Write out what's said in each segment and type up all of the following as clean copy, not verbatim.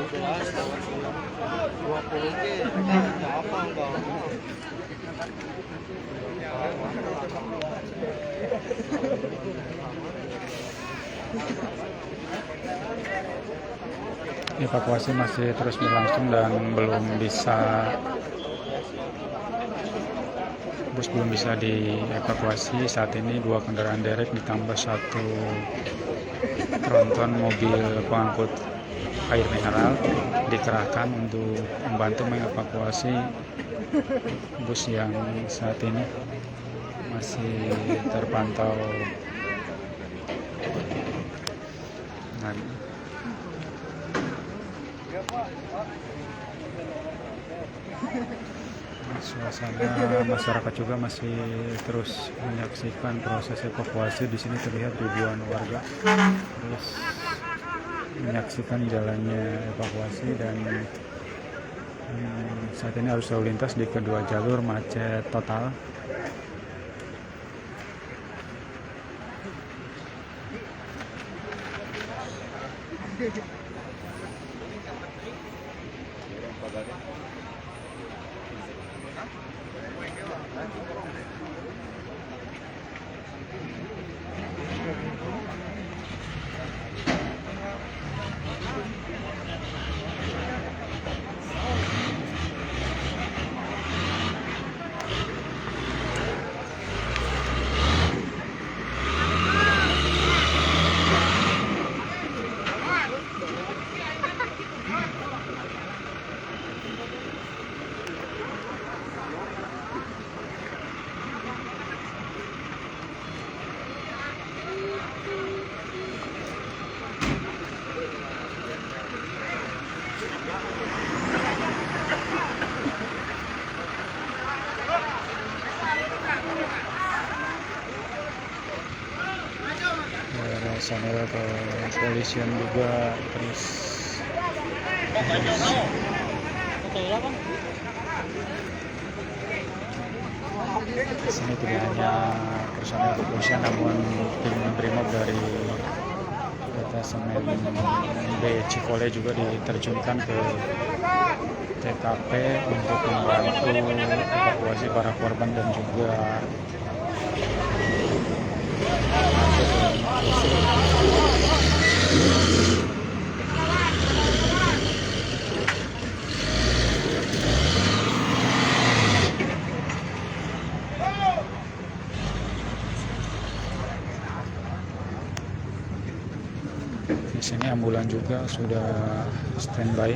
12 tanggal 20 ke apa enggak. Evakuasi masih terus berlangsung dan bus belum bisa dievakuasi. Saat ini 2 kendaraan derek ditambah 1 tronton mobil pengangkut air mineral dikerahkan untuk membantu mengevakuasi bus yang saat ini masih terpantau suasana masyarakat juga masih terus menyaksikan proses evakuasi. Di sini terlihat ribuan warga terus menyaksikan jalannya evakuasi dan saat ini arus lalu lintas di kedua jalur macet total. Personel kepolisian juga terus di sini tidak hanya personel kepolisian namun tim brimob dari Detasemen B Cikole juga diterjunkan ke TKP untuk membantu evakuasi para korban dan juga di sini ambulan juga sudah standby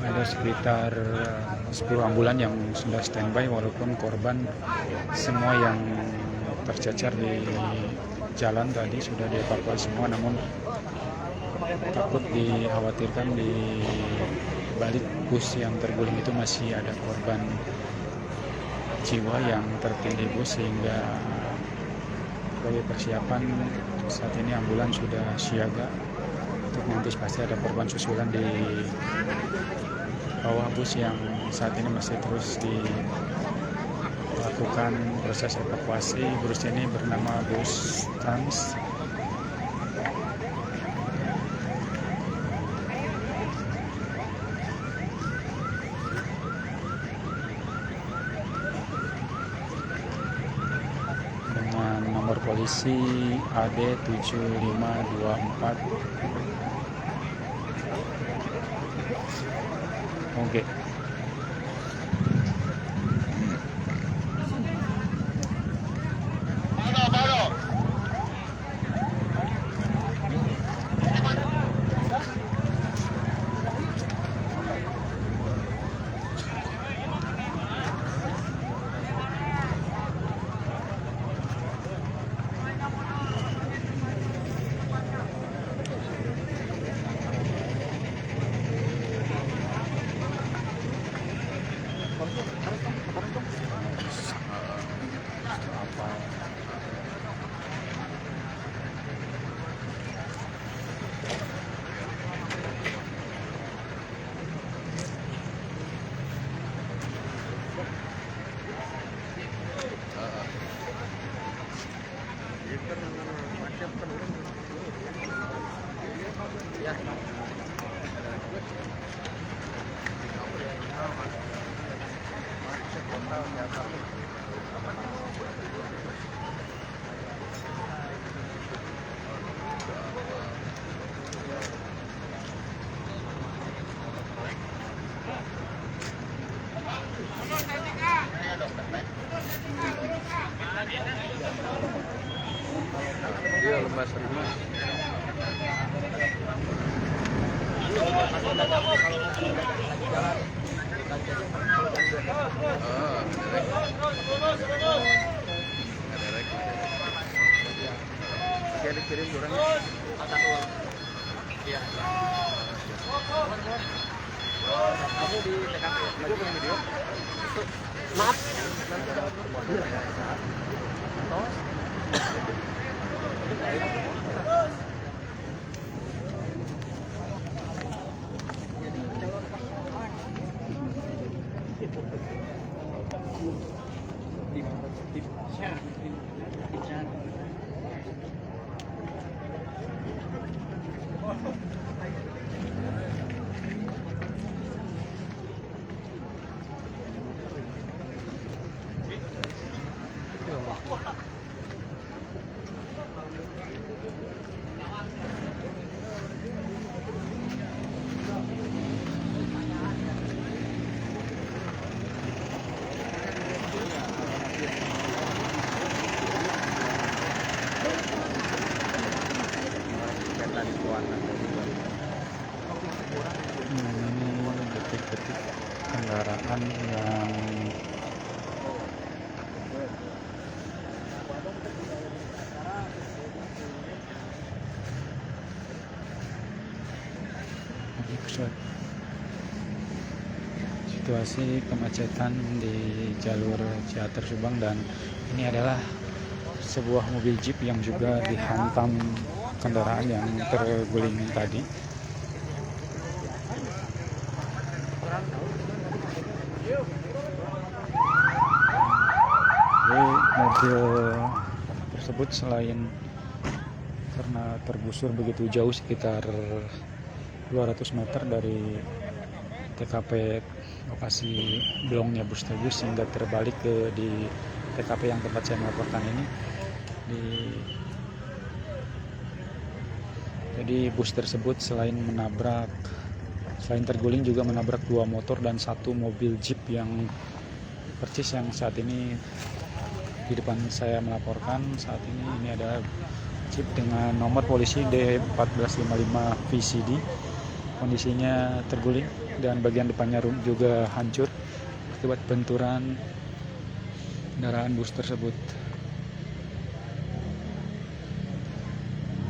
ada sekitar 10 ambulan yang sudah standby walaupun korban semua yang tercecer di jalan tadi sudah dievakuasi semua, namun takut dikhawatirkan di balik bus yang terguling itu masih ada korban jiwa yang tertindih bus, sehingga sebagai persiapan saat ini ambulan sudah siaga untuk mengantisipasi ada korban susulan di bawah bus yang saat ini masih terus dilakukan proses evakuasi. Bus ini bernama bus Trans. Dengan nomor polisi AD 7524. Oke. Ya. Oke, dikirim kurang. Iya. Aku di TKP. Aku punya video. Maaf. Ini detik-detik kendaraan yang situasi kemacetan di jalur Ciater Subang, dan ini adalah sebuah mobil jeep yang juga dihantam kendaraan yang terguling tadi. Jadi mobil tersebut selain karena tergusur begitu jauh sekitar 200 meter dari TKP lokasi blongnya bus terbus sehingga terbalik ke di TKP yang tempat saya melaporkan ini. Jadi bus tersebut selain terguling juga menabrak 2 motor dan 1 mobil jeep yang persis yang saat ini di depan saya melaporkan. Saat ini adalah jeep dengan nomor polisi D1455 VCD. Kondisinya terguling dan bagian depannya juga hancur akibat benturan kendaraan bus tersebut.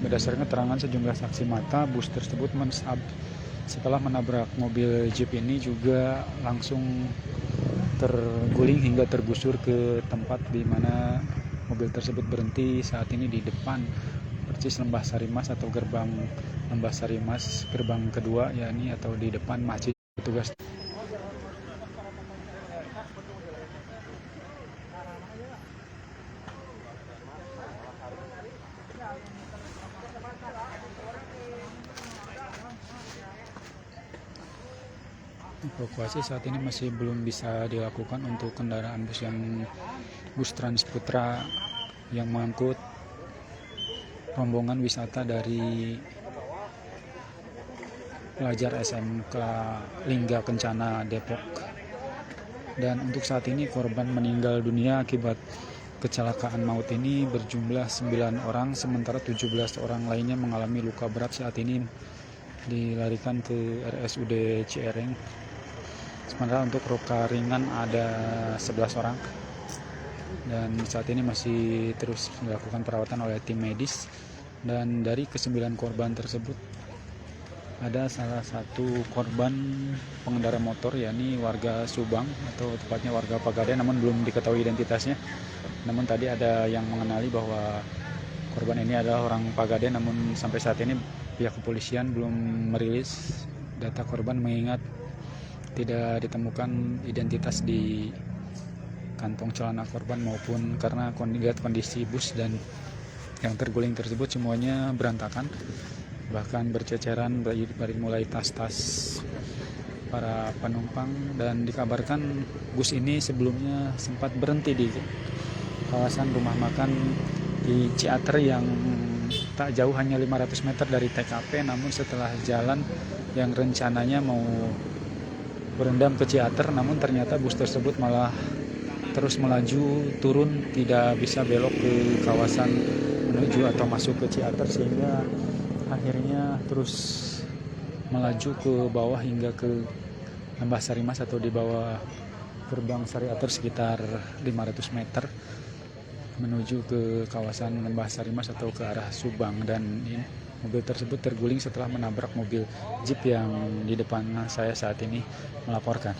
Berdasarkan keterangan sejumlah saksi mata, bus tersebut setelah menabrak mobil jeep ini juga langsung terguling hingga tergusur ke tempat di mana mobil tersebut berhenti saat ini di depan persis Lembah Sarimas atau gerbang Lembah Sarimas gerbang kedua, yakni atau di depan masjid. Petugas evakuasi saat ini masih belum bisa dilakukan untuk kendaraan bus Transputra yang mengangkut rombongan wisata dari pelajar SMK Lingga Kencana Depok. Dan untuk saat ini korban meninggal dunia akibat kecelakaan maut ini berjumlah 9 orang, sementara 17 orang lainnya mengalami luka berat. Saat ini dilarikan ke RSUD Ciereng. Sementara untuk luka ringan ada 11 orang. Dan saat ini masih terus dilakukan perawatan oleh tim medis. Dan dari ke-9 korban tersebut ada salah satu korban pengendara motor, yakni warga Subang atau tepatnya warga Pegadaian, namun belum diketahui identitasnya. Namun tadi ada yang mengenali bahwa korban ini adalah orang Pegadaian, namun sampai saat ini pihak kepolisian belum merilis data korban mengingat tidak ditemukan identitas di kantong celana korban maupun karena kondisi bus dan yang terguling tersebut semuanya berantakan, bahkan berceceran dari mulai tas-tas para penumpang. Dan dikabarkan bus ini sebelumnya sempat berhenti di kawasan rumah makan di Ciater yang tak jauh, hanya 500 meter dari TKP. Namun setelah jalan yang rencananya mau berendam ke Ciater, namun ternyata bus tersebut malah terus melaju turun, tidak bisa belok ke kawasan menuju atau masuk ke Ciater, sehingga akhirnya terus melaju ke bawah hingga ke Lembah Sarimas atau di bawah Gerbang Sariater sekitar 500 meter menuju ke kawasan Lembah Sarimas atau ke arah Subang, dan mobil tersebut terguling setelah menabrak mobil Jeep yang di depan saya saat ini melaporkan.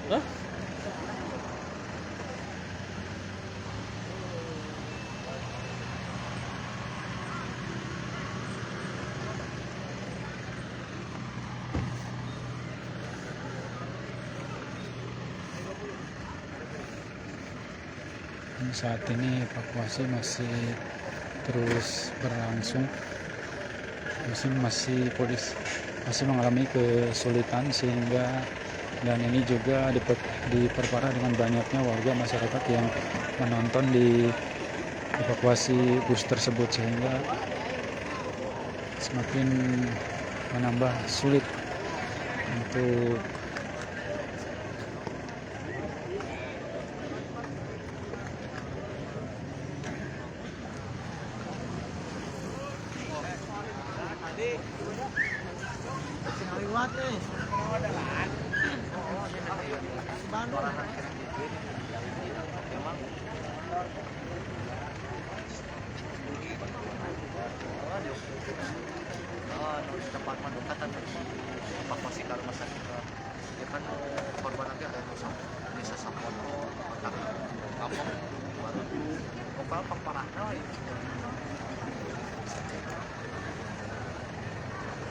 Hah? Saat ini evakuasi masih terus berlangsung. Polisi masih mengalami kesulitan sehingga, dan ini juga diperparah dengan banyaknya warga masyarakat yang menonton di evakuasi bus tersebut, sehingga semakin menambah sulit untuk tempat pendekatan evakuasi ke rumah sakit. Ya kan korban nanti ada desa Sapono, kontak kampung baru lokal parahnya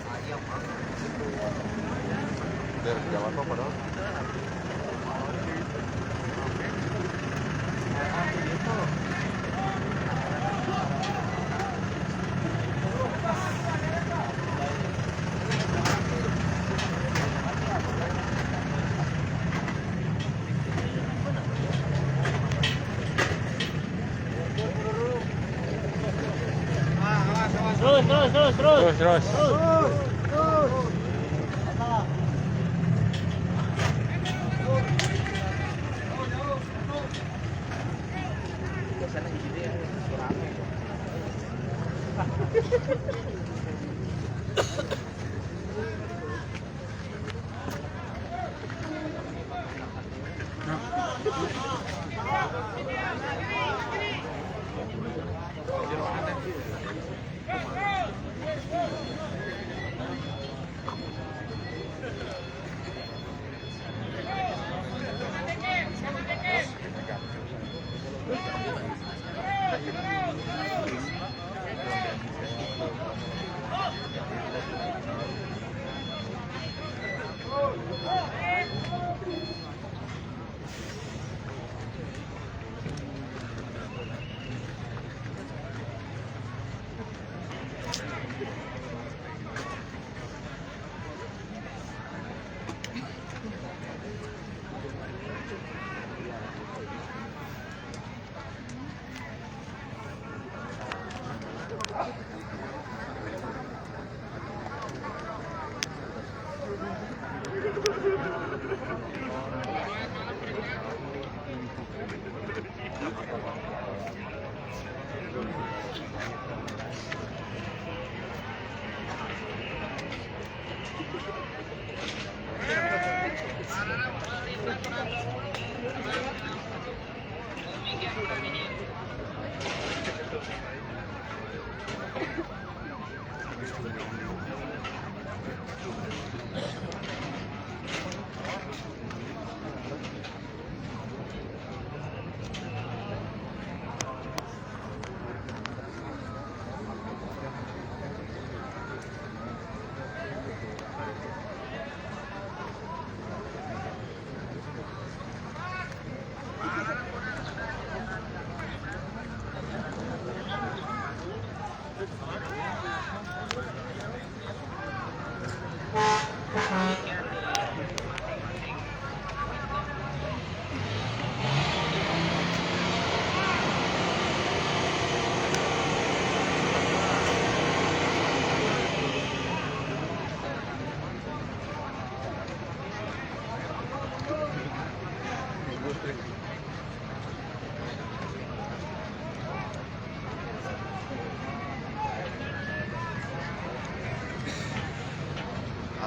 ayam dari jalan apa padahal terus. biasanya di sini ya rame.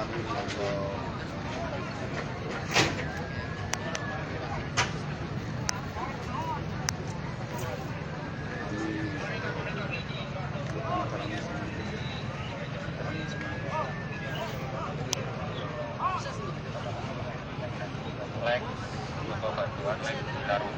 hari untuk Lek, butuh bantuan Lek, taruh.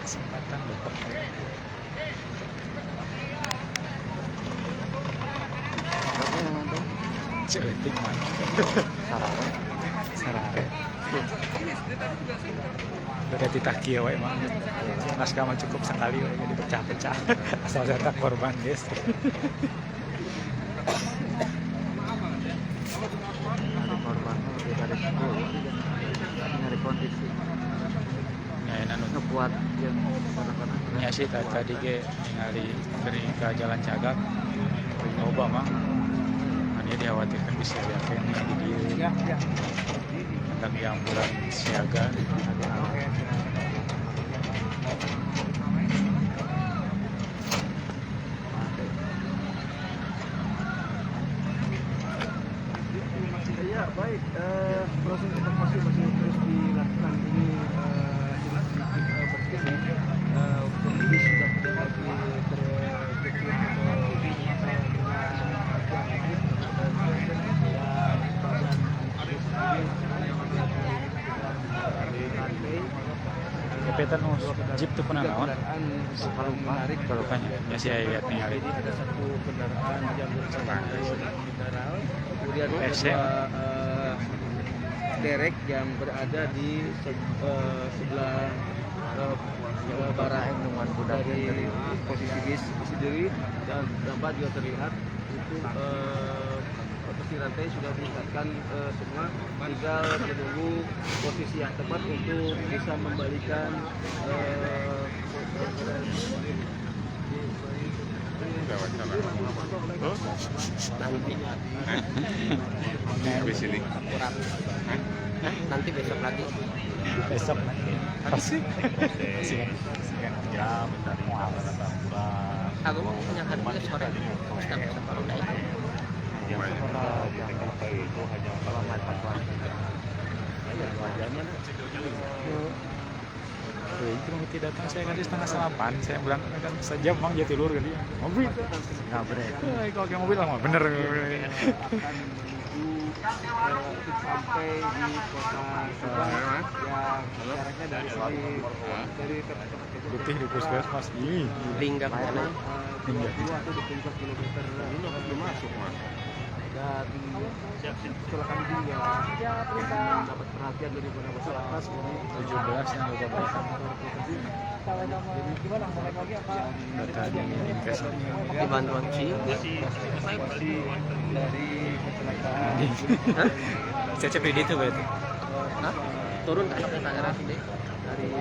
Kesempatan dapat celetik sarare udah ditaki ya emang naskah mah cukup sekali we, jadi pecah-pecah asal cetak korban guys. ada korban lebih dari 10 dari kondisi Ya, ngebuat yang ya sih tadi ge ningali dari ke jalan Cagak loba mah ini dikhawatirkan bisa diapain di dia tentang yang ambulan siaga ya baik, proses evakuasi masih terus dilakukan. Ini kondisi sudah tidak lagi terjepit kepetan jeep tuh pernah naon kalau menarik kalau kan ya sih lihat nih hari ini ada satu kendaraan yang mineral, kemudian SM. ada derek yang berada di sebelah barat dari posisi bis sendiri, dan dapat juga terlihat itu posisi rantai sudah diikatkan semua, tinggal menunggu posisi yang tepat untuk bisa membalikan habis ini nanti besok lagi. besok nanti pasti ya mencari Aku mau punya hari ini sore bisa baru naik. yang itu hanya kalau evakuasi wajahnya itu mesti datang saya kan di 6:30 saya bilang kan sejam bang Jatilur kan dia mobil nggak beres kalau kayak mobil lama bener akan menuju sampai di kota Subang yang jaraknya dari sini dari putih di puskesmas ih Lingga ke mana? Lingga. 20 atau 24 kilometer belum masuk mas. Dan kecelakaan ini ya dapat perhatian dari masyarakat ini 17 yang udah baikan jadi gimana mau naik lagi apa? data yang diinkes Di bantuan sih dari kecelakaan. CCPD itu berarti Hah? Turun ke daerah sini dari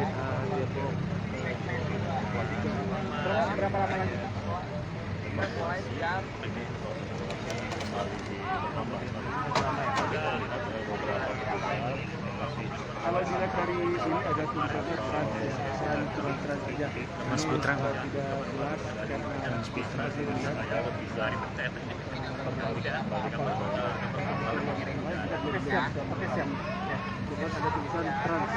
Depok. Berapa lama lagi? Siap. Kalau dilihat dari sini ada tulisannya trans ya, cuma trans saja. Mas Putra. Tidak jelas karena Mas Putra. masih dilihat cuma ada tulisan trans.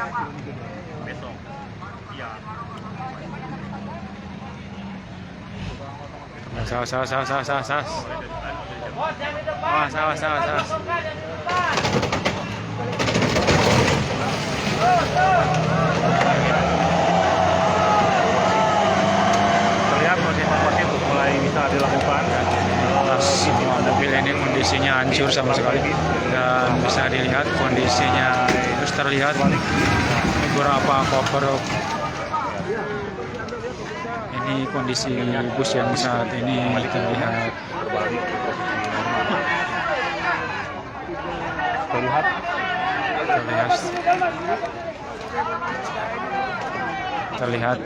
Sawas. Sawas. Terlihat proses evakuasi untuk mulai bisa dilakukan. Semua mobil ini kondisinya hancur sama sekali dan bisa dilihat kondisinya terus terlihat beberapa koper. Ini kondisi bus yang saat ini terlihat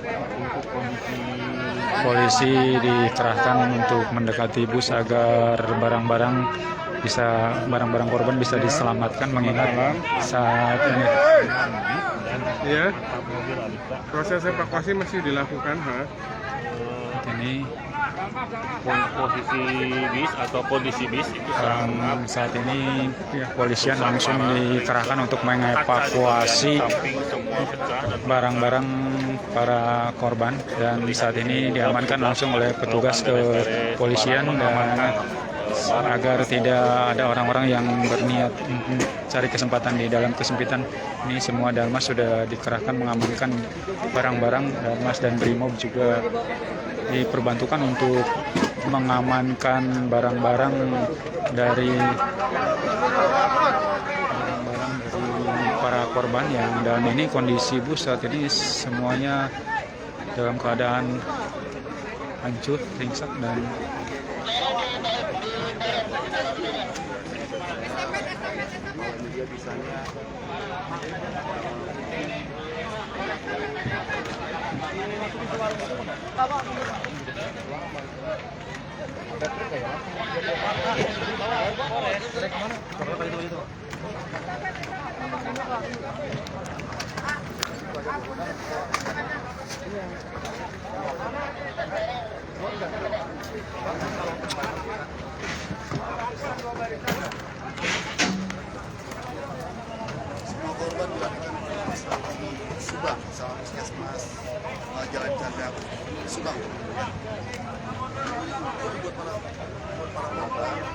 polisi dikerahkan untuk mendekati bus agar barang-barang korban bisa diselamatkan mengingat saat ini Ya, proses evakuasi masih dilakukan, ini Posisi bis atau kondisi bis itu saat ini pihak polisian langsung dikerahkan untuk mengevakuasi barang-barang para korban dan saat ini diamankan langsung oleh petugas kepolisian dan agar tidak ada orang-orang yang berniat cari kesempatan di dalam kesempitan. Ini semua Dalmas sudah dikerahkan mengamankan barang-barang. Dalmas dan Brimob juga diperbantukan untuk mengamankan barang-barang dari para korban dan ini kondisi bus saat ini semuanya dalam keadaan hancur, ringsek dan semua korban dilarikan di Subang sama puskesmas Jalan Canda Subang. Jadi buat para korban